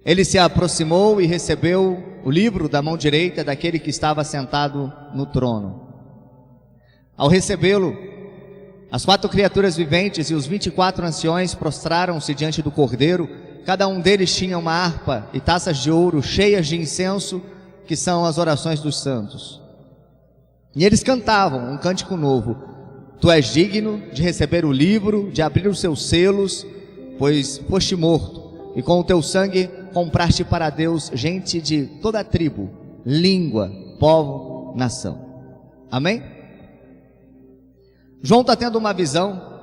Ele se aproximou e recebeu o livro da mão direita daquele que estava sentado no trono. Ao recebê-lo, as 4 criaturas viventes e os 24 anciões prostraram-se diante do Cordeiro. Cada um deles tinha uma harpa e taças de ouro cheias de incenso, que são as orações dos santos. E eles cantavam um cântico novo: Tu és digno de receber o livro, de abrir os seus selos, pois foste morto, e com o teu sangue compraste para Deus gente de toda a tribo, língua, povo, nação. Amém? João está tendo uma visão.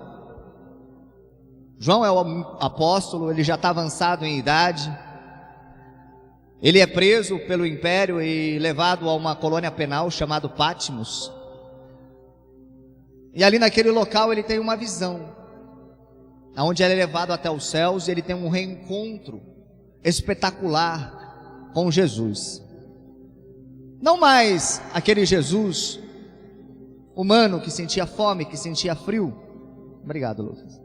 João é o apóstolo, ele já está avançado em idade. Ele é preso pelo império e levado a uma colônia penal chamada Patmos. E ali naquele local ele tem uma visão, onde ele é levado até os céus e ele tem um reencontro espetacular com Jesus. Não mais aquele Jesus humano que sentia fome, que sentia frio. Obrigado, Lucas.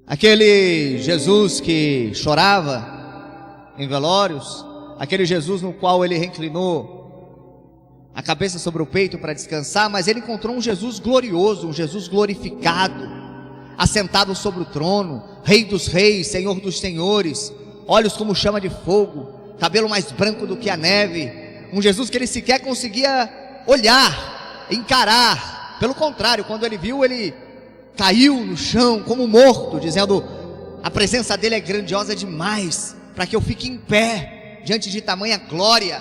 Aquele Jesus que chorava em velórios, aquele Jesus no qual ele reclinou a cabeça sobre o peito para descansar, mas ele encontrou um Jesus glorioso, um Jesus glorificado, assentado sobre o trono, Rei dos reis, Senhor dos senhores, olhos como chama de fogo, cabelo mais branco do que a neve, um Jesus que ele sequer conseguia olhar, encarar. Pelo contrário, quando ele viu, ele caiu no chão como morto, dizendo: a presença dele é grandiosa demais para que eu fique em pé diante de tamanha glória,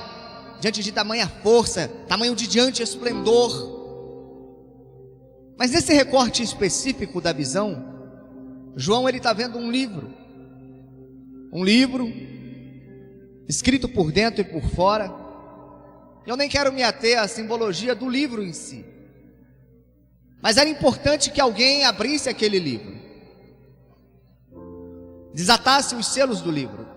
diante de tamanha força, tamanho de diante esplendor. Mas nesse recorte específico da visão, João ele está vendo um livro escrito por dentro e por fora. Eu nem quero me ater à simbologia do livro em si, mas era importante que alguém abrisse aquele livro, desatasse os selos do livro.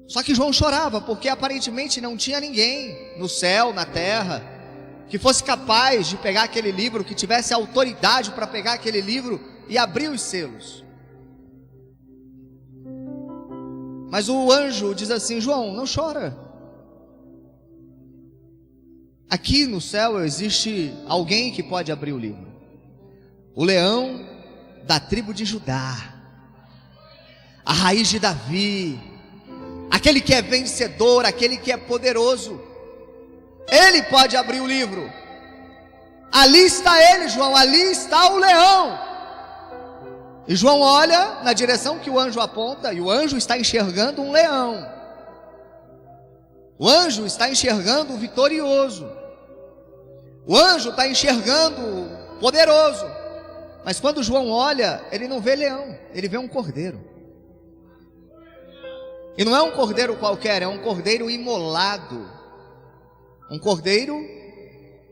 Só que João chorava, porque aparentemente não tinha ninguém no céu, na terra, que fosse capaz de pegar aquele livro, que tivesse autoridade para pegar aquele livro e abrir os selos. Mas o anjo diz assim: João, não chora. Aqui no céu existe alguém que pode abrir o livro. O leão da tribo de Judá, a raiz de Davi, aquele que é vencedor, aquele que é poderoso. Ele pode abrir o livro. Ali está ele, João, ali está o leão. E João olha na direção que o anjo aponta, e o anjo está enxergando um leão. O anjo está enxergando o vitorioso. O anjo está enxergando o poderoso. Mas quando João olha, ele não vê leão, ele vê um cordeiro. E não é um cordeiro qualquer, é um cordeiro imolado. Um cordeiro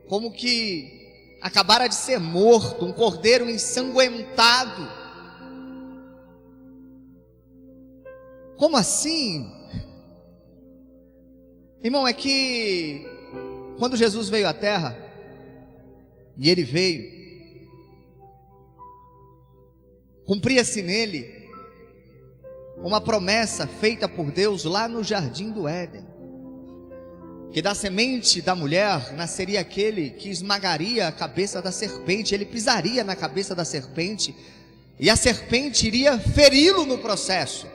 como que acabara de ser morto, um cordeiro ensanguentado. Como assim? Irmão, é que quando Jesus veio à terra, e ele veio, cumpria-se nele uma promessa feita por Deus lá no jardim do Éden, que da semente da mulher nasceria aquele que esmagaria a cabeça da serpente. Ele pisaria na cabeça da serpente, e a serpente iria feri-lo no processo.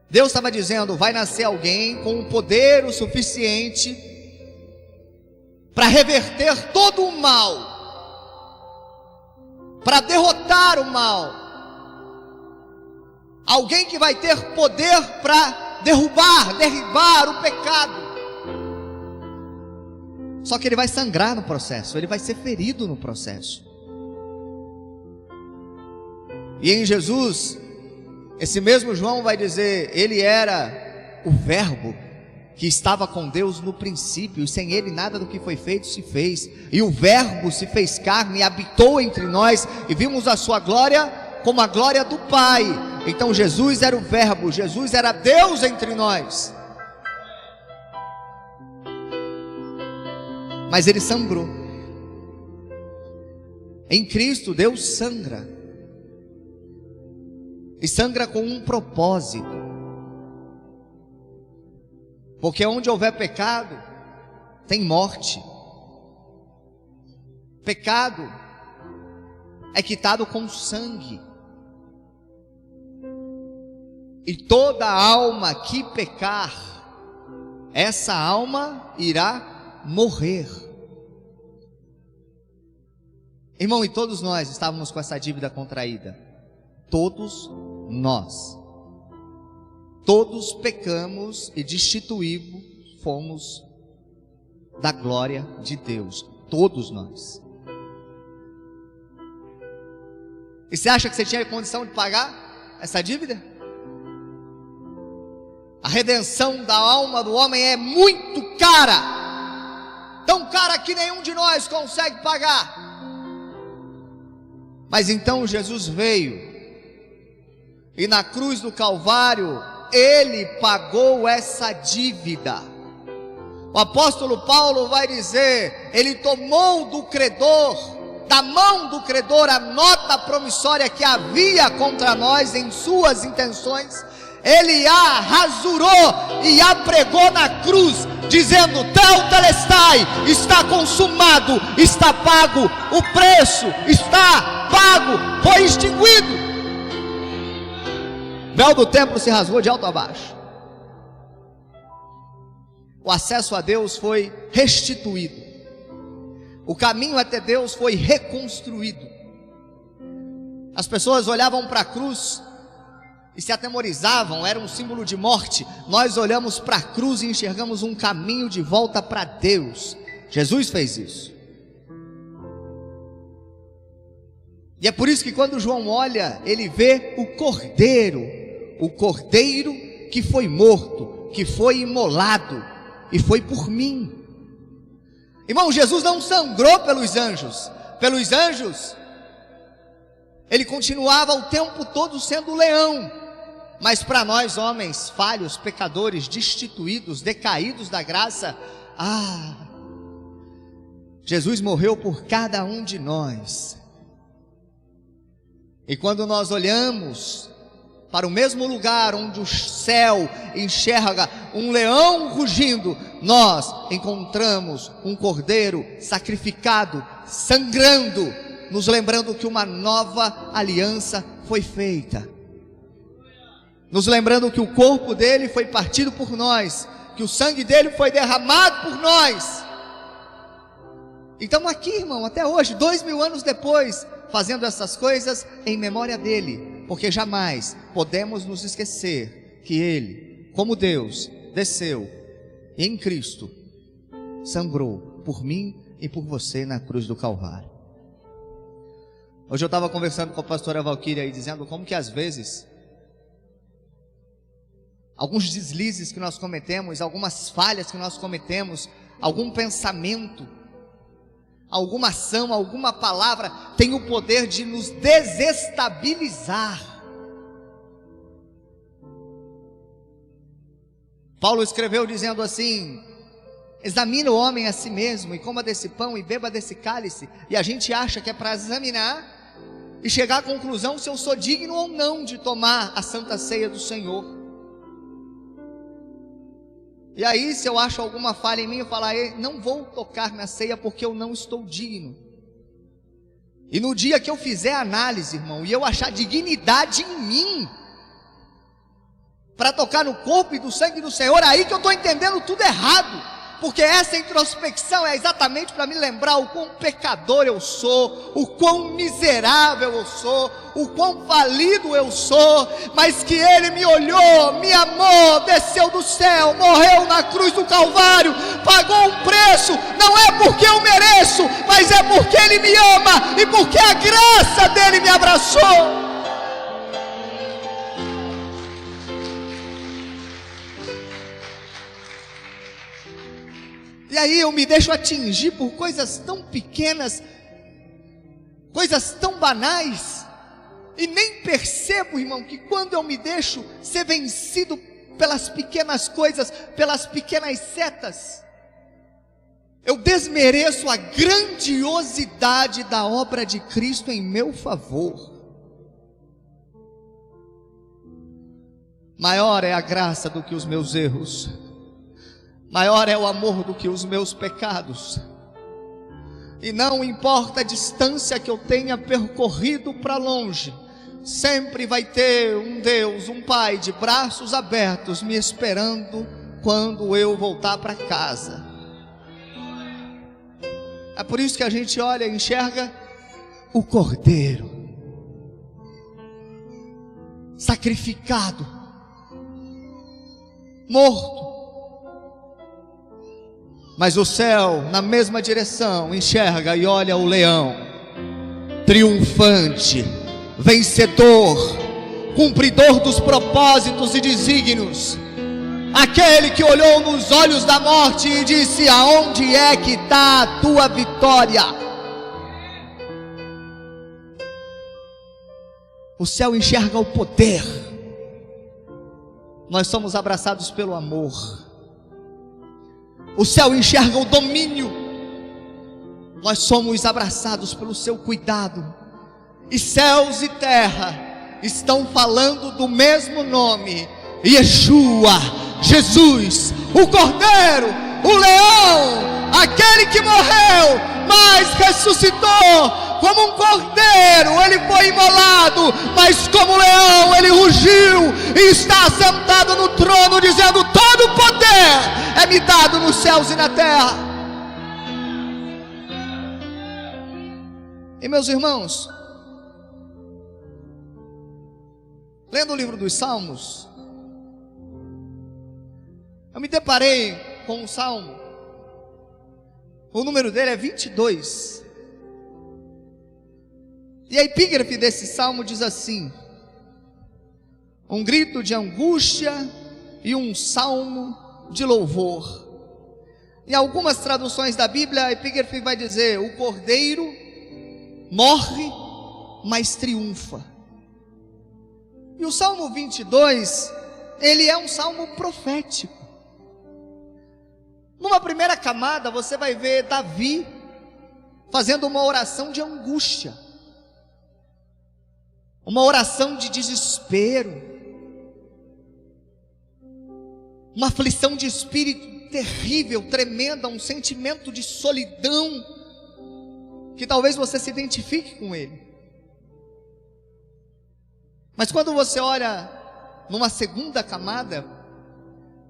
Deus estava dizendo: vai nascer alguém com um poder o suficiente para reverter todo o mal, para derrotar o mal. Alguém que vai ter poder para derribar o pecado. Só que ele vai sangrar no processo, ele vai ser ferido no processo. E em Jesus, esse mesmo João vai dizer: ele era o verbo que estava com Deus no princípio, e sem ele nada do que foi feito se fez. E o verbo se fez carne e habitou entre nós, e vimos a sua glória como a glória do Pai. Então Jesus era o verbo, Jesus era Deus entre nós. Mas ele sangrou. Em Cristo Deus sangra. e sangra com um propósito. Porque onde houver pecado, tem morte. Pecado é quitado com sangue. E toda alma que pecar, essa alma irá morrer. Irmão, e todos nós estávamos com essa dívida contraída. Todos nós. Todos pecamos e destituímos, fomos da glória de Deus. Todos nós. E você acha que você tinha condição de pagar essa dívida? A redenção da alma do homem é muito cara. Tão cara que nenhum de nós consegue pagar. Mas então Jesus veio, e na cruz do Calvário, Ele pagou essa dívida. O apóstolo Paulo vai dizer, Ele tomou do credor, da mão do credor, a nota promissória que havia contra nós em suas intenções. Ele a rasurou e a pregou na cruz, dizendo: Tetelestai, está consumado, está pago, o preço está pago, foi extinguido. O véu do templo se rasgou de alto a baixo. O acesso a Deus foi restituído. O caminho até Deus foi reconstruído. As pessoas olhavam para a cruz e se atemorizavam, era um símbolo de morte. Nós olhamos para a cruz e enxergamos um caminho de volta para Deus. Jesus fez isso. E é por isso que quando João olha, ele vê o cordeiro que foi morto, que foi imolado, e foi por mim. Irmão, Jesus não sangrou pelos anjos. Pelos anjos, ele continuava o tempo todo sendo leão. Mas para nós homens falhos, pecadores, destituídos, decaídos da graça, Jesus morreu por cada um de nós. E quando nós olhamos para o mesmo lugar onde o céu enxerga um leão rugindo, nós encontramos um cordeiro sacrificado, sangrando, nos lembrando que uma nova aliança foi feita, nos lembrando que o corpo dele foi partido por nós, que o sangue dele foi derramado por nós. Então aqui, irmão, até hoje, 2000 anos depois, fazendo essas coisas em memória dele, porque jamais podemos nos esquecer que ele, como Deus, desceu em Cristo, sangrou por mim e por você na cruz do Calvário. Hoje eu estava conversando com a pastora Valquíria aí, dizendo como que às vezes alguns deslizes que nós cometemos, algumas falhas que nós cometemos, algum pensamento, alguma ação, alguma palavra tem o poder de nos desestabilizar. Paulo escreveu dizendo assim: examina o homem a si mesmo, e coma desse pão e beba desse cálice. E a gente acha que é para examinar e chegar à conclusão se eu sou digno ou não de tomar a santa ceia do Senhor. E aí, se eu acho alguma falha em mim, eu falo: não vou tocar na ceia porque eu não estou digno. E no dia que eu fizer a análise, irmão, e eu achar dignidade em mim para tocar no corpo e do sangue do Senhor, aí que eu estou entendendo tudo errado. Porque essa introspecção é exatamente para me lembrar o quão pecador eu sou, o quão miserável eu sou, o quão falido eu sou, mas que Ele me olhou, me amou, desceu do céu, morreu na cruz do Calvário, pagou um preço, não é porque eu mereço, mas é porque Ele me ama e porque a graça dEle me abraçou. E aí eu me deixo atingir por coisas tão pequenas, coisas tão banais, e nem percebo, irmão, que quando eu me deixo ser vencido pelas pequenas coisas, pelas pequenas setas, eu desmereço a grandiosidade da obra de Cristo em meu favor. Maior é a graça do que os meus erros, maior é o amor do que os meus pecados. E não importa a distância que eu tenha percorrido para longe, sempre vai ter um Deus, um Pai de braços abertos me esperando quando eu voltar para casa. É por isso que a gente olha e enxerga o Cordeiro sacrificado, morto. Mas o céu, na mesma direção, enxerga e olha o leão, triunfante, vencedor, cumpridor dos propósitos e desígnios, aquele que olhou nos olhos da morte e disse: aonde é que está a tua vitória? O céu enxerga o poder, nós somos abraçados pelo amor. O céu enxerga o domínio, nós somos abraçados pelo seu cuidado. E céus e terra estão falando do mesmo nome: Yeshua, Jesus, o Cordeiro, o Leão, aquele que morreu, mas ressuscitou. Como um cordeiro ele foi imolado, mas como leão ele rugiu e está sentado no trono, dizendo: todo o poder é me dado nos céus e na terra. E meus irmãos, lendo o livro dos Salmos, eu me deparei com um salmo, o número dele é 22. E a epígrafe desse salmo diz assim: um grito de angústia e um salmo de louvor. Em algumas traduções da Bíblia, a epígrafe vai dizer: o cordeiro morre, mas triunfa. E o salmo 22, ele é um salmo profético. Numa primeira camada, você vai ver Davi fazendo uma oração de angústia, uma oração de desespero, uma aflição de espírito terrível, tremenda, um sentimento de solidão, que talvez você se identifique com ele. Mas quando você olha numa segunda camada,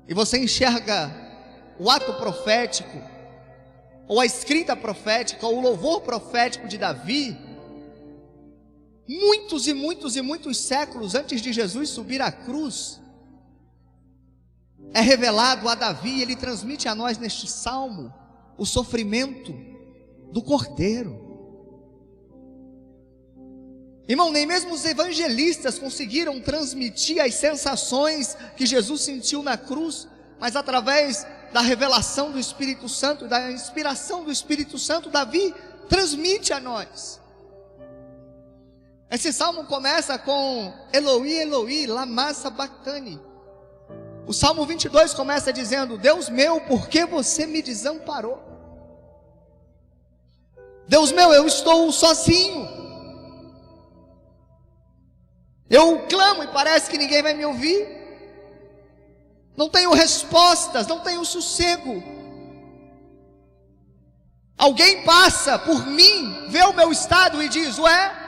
e você enxerga o ato profético, ou a escrita profética, ou o louvor profético de Davi, muitos e muitos e muitos séculos antes de Jesus subir à cruz, é revelado a Davi, ele transmite a nós neste salmo o sofrimento do Cordeiro. Irmão, nem mesmo os evangelistas conseguiram transmitir as sensações que Jesus sentiu na cruz, mas através da revelação do Espírito Santo, da inspiração do Espírito Santo, Davi transmite a nós. Esse salmo começa com Eloi, Eloi, lama sabachthani. O salmo 22 começa dizendo: Deus meu, por que você me desamparou? Deus meu, eu estou sozinho, eu clamo e parece que ninguém vai me ouvir, não tenho respostas, não tenho sossego. Alguém passa por mim, vê o meu estado e diz: ué,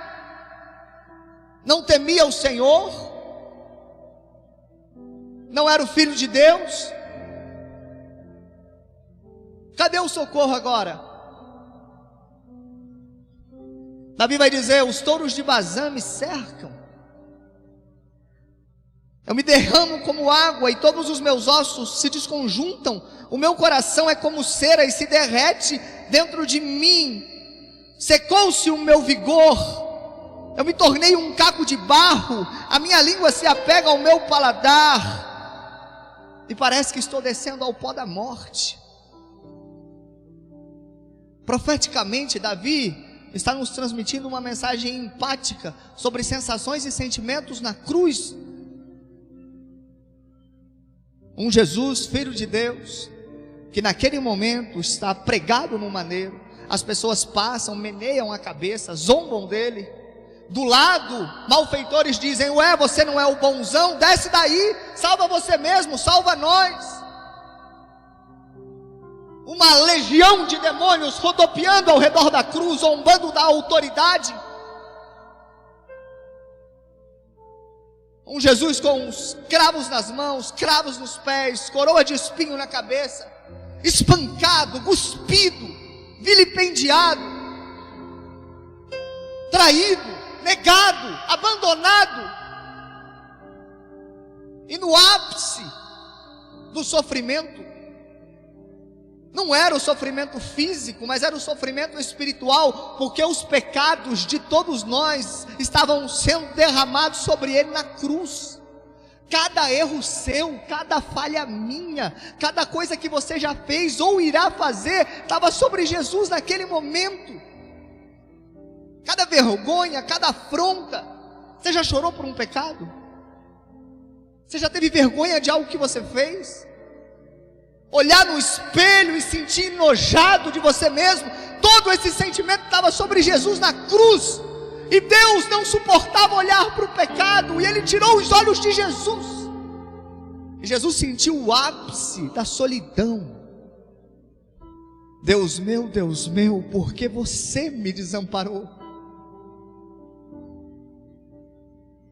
não temia o Senhor? Não era o Filho de Deus? Cadê o socorro agora? Davi vai dizer: os touros de Bazã me cercam, eu me derramo como água e todos os meus ossos se desconjuntam, o meu coração é como cera e se derrete dentro de mim, secou-se o meu vigor, eu me tornei um caco de barro, a minha língua se apega ao meu paladar, e parece que estou descendo ao pó da morte. Profeticamente, Davi está nos transmitindo uma mensagem empática sobre sensações e sentimentos na cruz. Um Jesus, Filho de Deus, que naquele momento está pregado no madeiro, as pessoas passam, meneiam a cabeça, zombam dele, do lado, malfeitores dizem: ué, você não é o bonzão? Desce daí, salva você mesmo, salva nós. Uma legião de demônios rodopiando ao redor da cruz, zombando da autoridade. Um Jesus com os cravos nas mãos, cravos nos pés, coroa de espinho na cabeça, espancado, cuspido, vilipendiado, traído, negado, abandonado. E no ápice do sofrimento, não era o sofrimento físico, mas era o sofrimento espiritual, porque os pecados de todos nós estavam sendo derramados sobre ele na cruz. Cada erro seu, cada falha minha, cada coisa que você já fez ou irá fazer, estava sobre Jesus naquele momento. Cada vergonha, cada afronta. Você já chorou por um pecado? Você já teve vergonha de algo que você fez? Olhar no espelho e sentir enojado de você mesmo? Todo esse sentimento estava sobre Jesus na cruz, e Deus não suportava olhar para o pecado, e Ele tirou os olhos de Jesus, e Jesus sentiu o ápice da solidão. Deus meu, por que você me desamparou?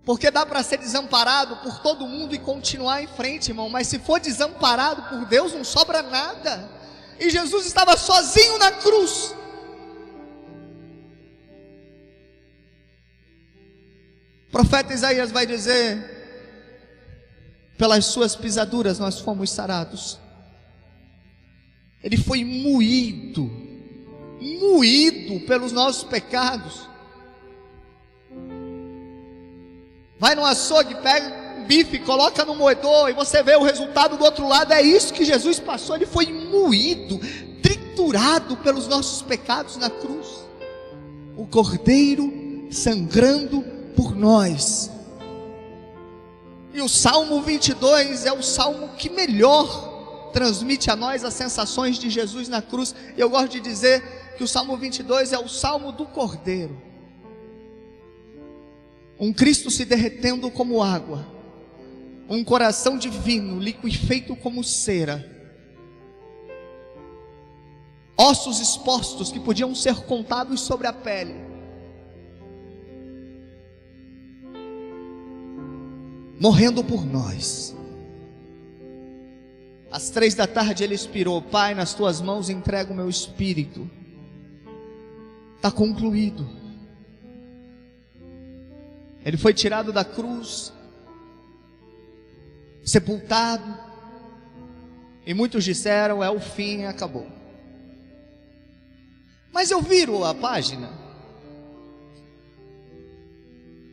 Porque dá para ser desamparado por todo mundo e continuar em frente, irmão, mas se for desamparado por Deus, não sobra nada. E Jesus estava sozinho na cruz. O profeta Isaías vai dizer: pelas suas pisaduras nós fomos sarados. Ele foi moído pelos nossos pecados. Vai no açougue, pega um bife, coloca no moedor e você vê o resultado do outro lado. É isso que Jesus passou. Ele foi moído, triturado pelos nossos pecados na cruz. O Cordeiro sangrando por nós. E o Salmo 22 é o salmo que melhor transmite a nós as sensações de Jesus na cruz. Eu gosto de dizer que o Salmo 22 é o salmo do Cordeiro. Um Cristo se derretendo como água, um coração divino liquefeito como cera, ossos expostos que podiam ser contados sobre a pele, morrendo por nós. Às 3 da tarde ele expirou: Pai, nas tuas mãos entrego o meu espírito. Está concluído. Ele foi tirado da cruz, sepultado, e muitos disseram: é o fim, acabou. Mas eu viro a página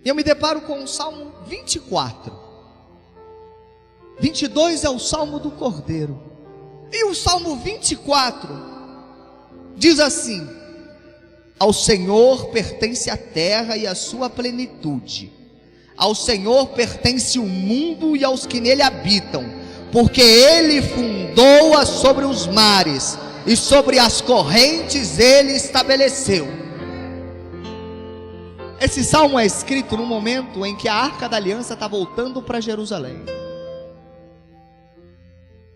e eu me deparo com o Salmo 24. 22 é o Salmo do Cordeiro, e o Salmo 24 diz assim: ao Senhor pertence a terra e a sua plenitude, ao Senhor pertence o mundo e aos que nele habitam, porque Ele fundou-a sobre os mares, e sobre as correntes Ele estabeleceu. Esse salmo é escrito no momento em que a Arca da Aliança está voltando para Jerusalém.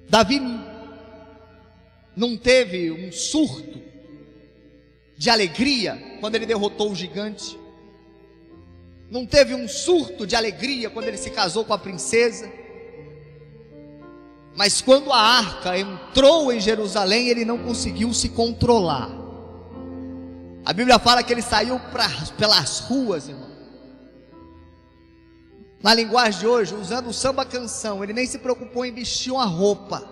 Davi não teve um surto de alegria quando ele derrotou o gigante, não teve um surto de alegria quando ele se casou com a princesa, mas quando a arca entrou em Jerusalém, ele não conseguiu se controlar. A Bíblia fala que ele saiu pelas ruas, irmão. Na linguagem de hoje, usando o samba canção, ele nem se preocupou em vestir uma roupa,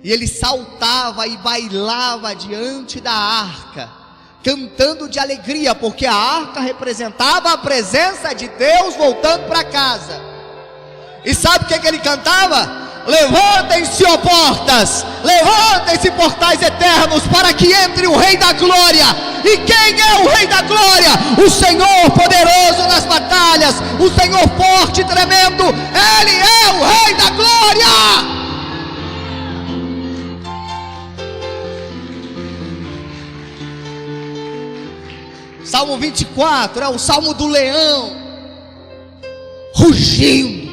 e ele saltava e bailava diante da arca, cantando de alegria, porque a arca representava a presença de Deus voltando para casa. E sabe o que ele cantava? Levantem-se, ó portas, levantem-se, portais eternos, para que entre o Rei da Glória. E quem é o Rei da Glória? O Senhor poderoso nas batalhas, o Senhor forte e tremendo. Ele é o Rei da Glória. Salmo 24 é o salmo do leão, rugindo,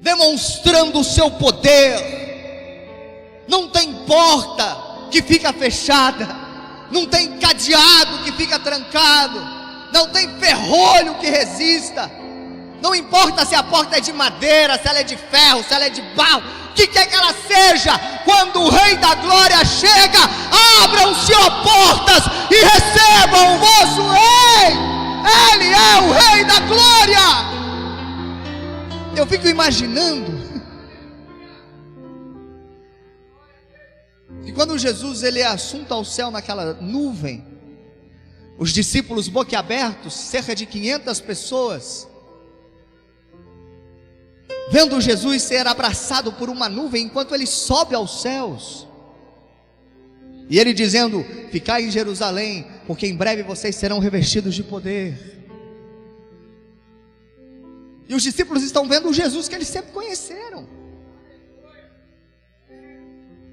demonstrando o seu poder. Não tem porta que fica fechada, não tem cadeado que fica trancado, não tem ferrolho que resista. Não importa se a porta é de madeira, se ela é de ferro, se ela é de barro, o que quer que ela seja, quando o Rei da Glória chega, abram-se as portas e recebam o vosso Rei. Ele é o Rei da Glória. Eu fico imaginando que quando Jesus ele é assunto ao céu naquela nuvem, os discípulos boquiabertos, cerca de 500 pessoas, vendo Jesus ser abraçado por uma nuvem enquanto ele sobe aos céus, e ele dizendo: ficai em Jerusalém, porque em breve vocês serão revestidos de poder. E os discípulos estão vendo o Jesus que eles sempre conheceram.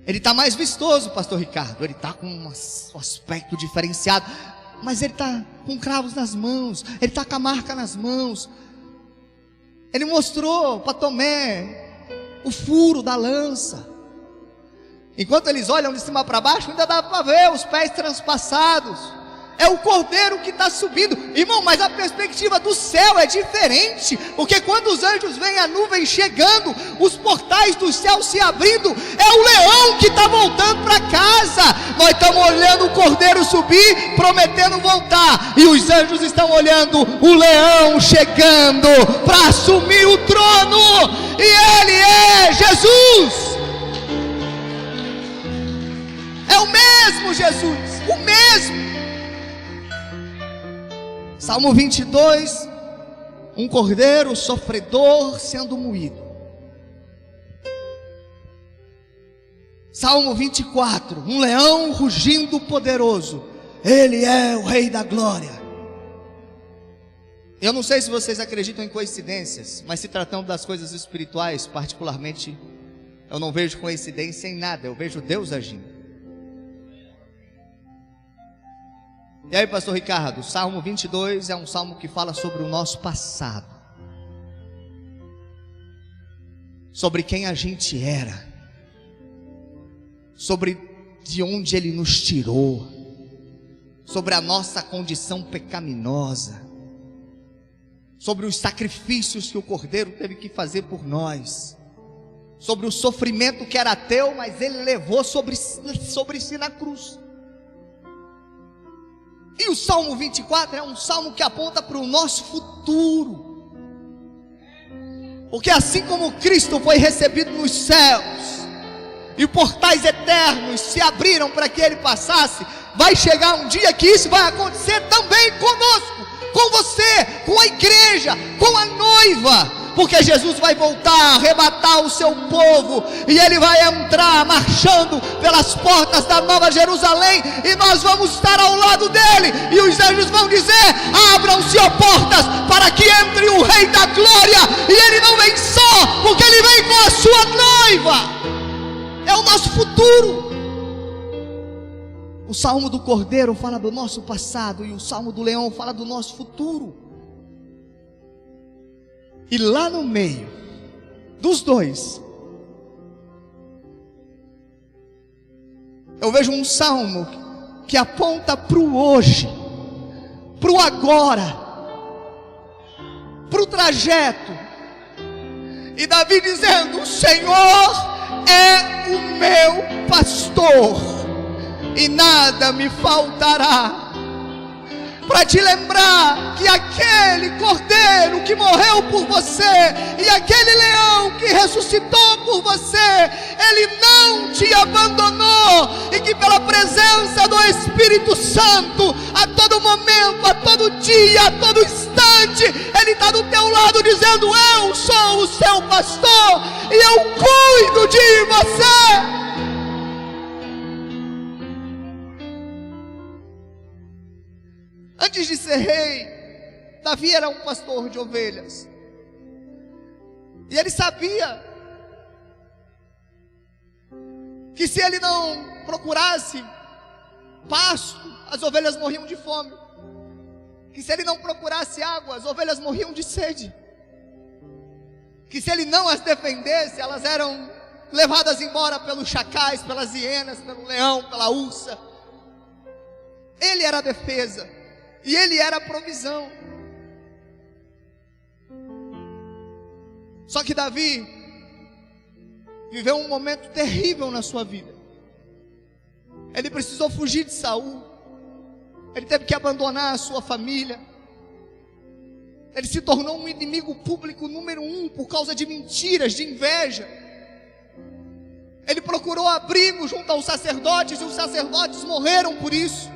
Ele está mais vistoso, pastor Ricardo, ele está com um aspecto diferenciado, mas ele está com cravos nas mãos, ele está com a marca nas mãos. Ele mostrou para Tomé o furo da lança. Enquanto eles olham de cima para baixo, ainda dá para ver os pés transpassados. É o cordeiro que está subindo. Irmão, mas a perspectiva do céu é diferente, porque quando os anjos veem a nuvem chegando, os portais do céu se abrindo, é o leão que está voltando para casa. Nós estamos olhando o cordeiro subir, prometendo voltar, e os anjos estão olhando o leão chegando para assumir o trono, e ele é Jesus. É o mesmo Jesus, o mesmo. Salmo 22, um cordeiro sofredor sendo moído. Salmo 24, um leão rugindo poderoso. Ele é o Rei da Glória. Eu não sei se vocês acreditam em coincidências, mas se tratando das coisas espirituais, particularmente, eu não vejo coincidência em nada, eu vejo Deus agindo. E aí, pastor Ricardo, o Salmo 22 é um salmo que fala sobre o nosso passado, sobre quem a gente era, sobre de onde Ele nos tirou, sobre a nossa condição pecaminosa, sobre os sacrifícios que o Cordeiro teve que fazer por nós, sobre o sofrimento que era teu, mas Ele levou sobre si na cruz. E o Salmo 24 é um salmo que aponta para o nosso futuro, porque assim como Cristo foi recebido nos céus, e portais eternos se abriram para que Ele passasse, vai chegar um dia que isso vai acontecer também conosco, com você, com a igreja, com a noiva, porque Jesus vai voltar, arrebatar o seu povo, e Ele vai entrar marchando pelas portas da Nova Jerusalém, e nós vamos estar ao lado dele, e os anjos vão dizer: abram-se as portas para que entre o Rei da Glória. E Ele não vem só, porque Ele vem com a sua noiva. É o nosso futuro. O Salmo do Cordeiro fala do nosso passado, e o Salmo do Leão fala do nosso futuro. E lá no meio dos dois, eu vejo um salmo que aponta para o hoje, para o agora, para o trajeto. E Davi dizendo: o Senhor é o meu pastor, e nada me faltará. Para te lembrar que aquele cordeiro que morreu por você, e aquele leão que ressuscitou por você, ele não te abandonou, e que pela presença do Espírito Santo, a todo momento, a todo dia, a todo instante, ele está do teu lado dizendo: eu sou o seu pastor, e eu cuido de você. Antes de ser rei, Davi era um pastor de ovelhas, e ele sabia que se ele não procurasse pasto, as ovelhas morriam de fome. Que se ele não procurasse água, as ovelhas morriam de sede. Que se ele não as defendesse, elas eram levadas embora pelos chacais, pelas hienas, pelo leão, pela ursa. Ele era a defesa e ele era a provisão. Só que Davi viveu um momento terrível na sua vida. Ele precisou fugir de Saul. Ele teve que abandonar a sua família. Ele se tornou um inimigo público número 1 por causa de mentiras, de inveja. Ele procurou abrigo junto aos sacerdotes e os sacerdotes morreram por isso.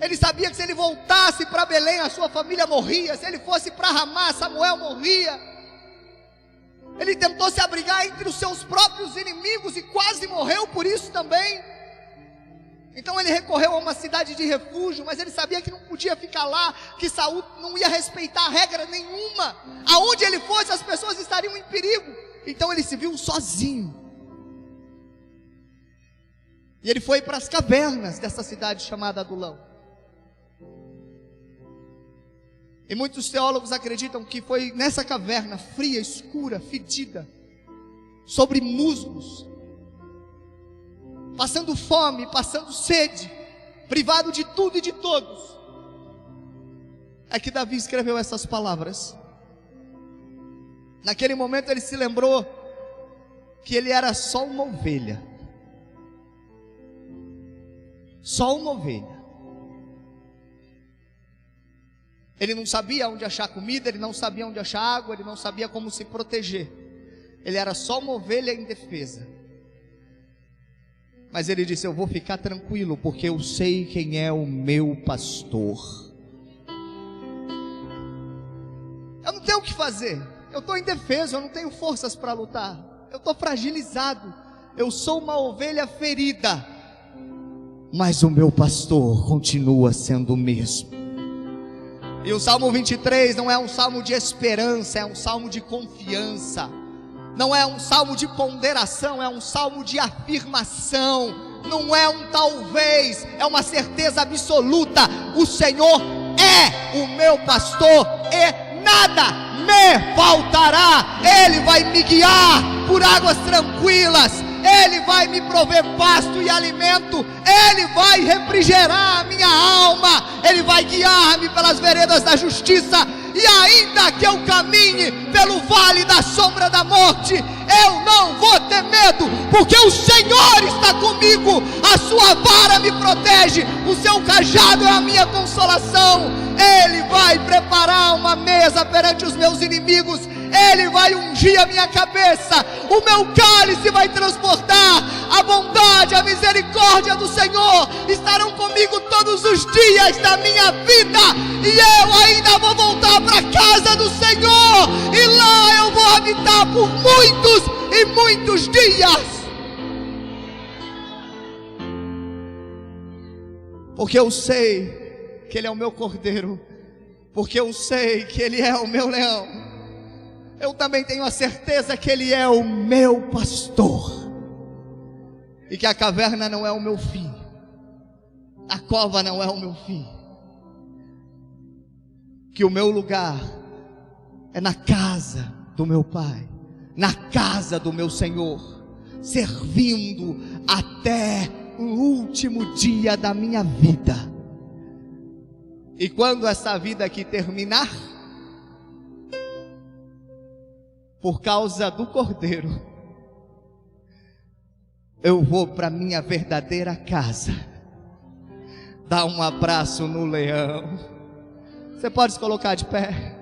Ele sabia que se ele voltasse para Belém, a sua família morria. Se ele fosse para Ramá, Samuel morria. Ele tentou se abrigar entre os seus próprios inimigos e quase morreu por isso também. Então ele recorreu a uma cidade de refúgio, mas ele sabia que não podia ficar lá, que Saul não ia respeitar regra nenhuma. Aonde ele fosse, as pessoas estariam em perigo. Então ele se viu sozinho. E ele foi para as cavernas dessa cidade chamada Adulão. E muitos teólogos acreditam que foi nessa caverna fria, escura, fedida, sobre musgos, passando fome, passando sede, privado de tudo e de todos, é que Davi escreveu essas palavras. Naquele momento ele se lembrou que ele era só uma ovelha. Só uma ovelha. Ele não sabia onde achar comida, ele não sabia onde achar água, ele não sabia como se proteger. Ele era só uma ovelha indefesa. Mas ele disse: eu vou ficar tranquilo, porque eu sei quem é o meu pastor. Eu não tenho o que fazer. Eu estou indefeso, eu não tenho forças para lutar. Eu estou fragilizado. Eu sou uma ovelha ferida. Mas o meu pastor continua sendo o mesmo. E o Salmo 23 não é um salmo de esperança, é um salmo de confiança. Não é um salmo de ponderação, é um salmo de afirmação. Não é um talvez, é uma certeza absoluta. O Senhor é o meu pastor e nada me faltará. Ele vai me guiar por águas tranquilas. Ele vai me prover pasto e alimento. Ele vai refrigerar a minha alma. Ele vai guiar-me pelas veredas da justiça. E ainda que eu caminhe pelo vale da sombra da morte, eu não vou ter medo, porque o Senhor está comigo. A sua vara me protege, o seu cajado é a minha consolação. Ele vai preparar uma mesa perante os meus inimigos. Ele vai ungir a minha cabeça, o meu cálice vai transportar. A bondade, a misericórdia do Senhor estarão comigo todos os dias da minha vida. E eu ainda vou voltar para a casa do Senhor, e lá eu vou habitar por muitos e muitos dias. Porque eu sei que Ele é o meu cordeiro, porque eu sei que Ele é o meu leão. Eu também tenho a certeza que Ele é o meu pastor, e que a caverna não é o meu fim, a cova não é o meu fim, que o meu lugar é na casa do meu Pai, na casa do meu Senhor, servindo até o último dia da minha vida. E quando essa vida aqui terminar, por causa do Cordeiro, eu vou para minha verdadeira casa, dar um abraço no leão. Você pode se colocar de pé?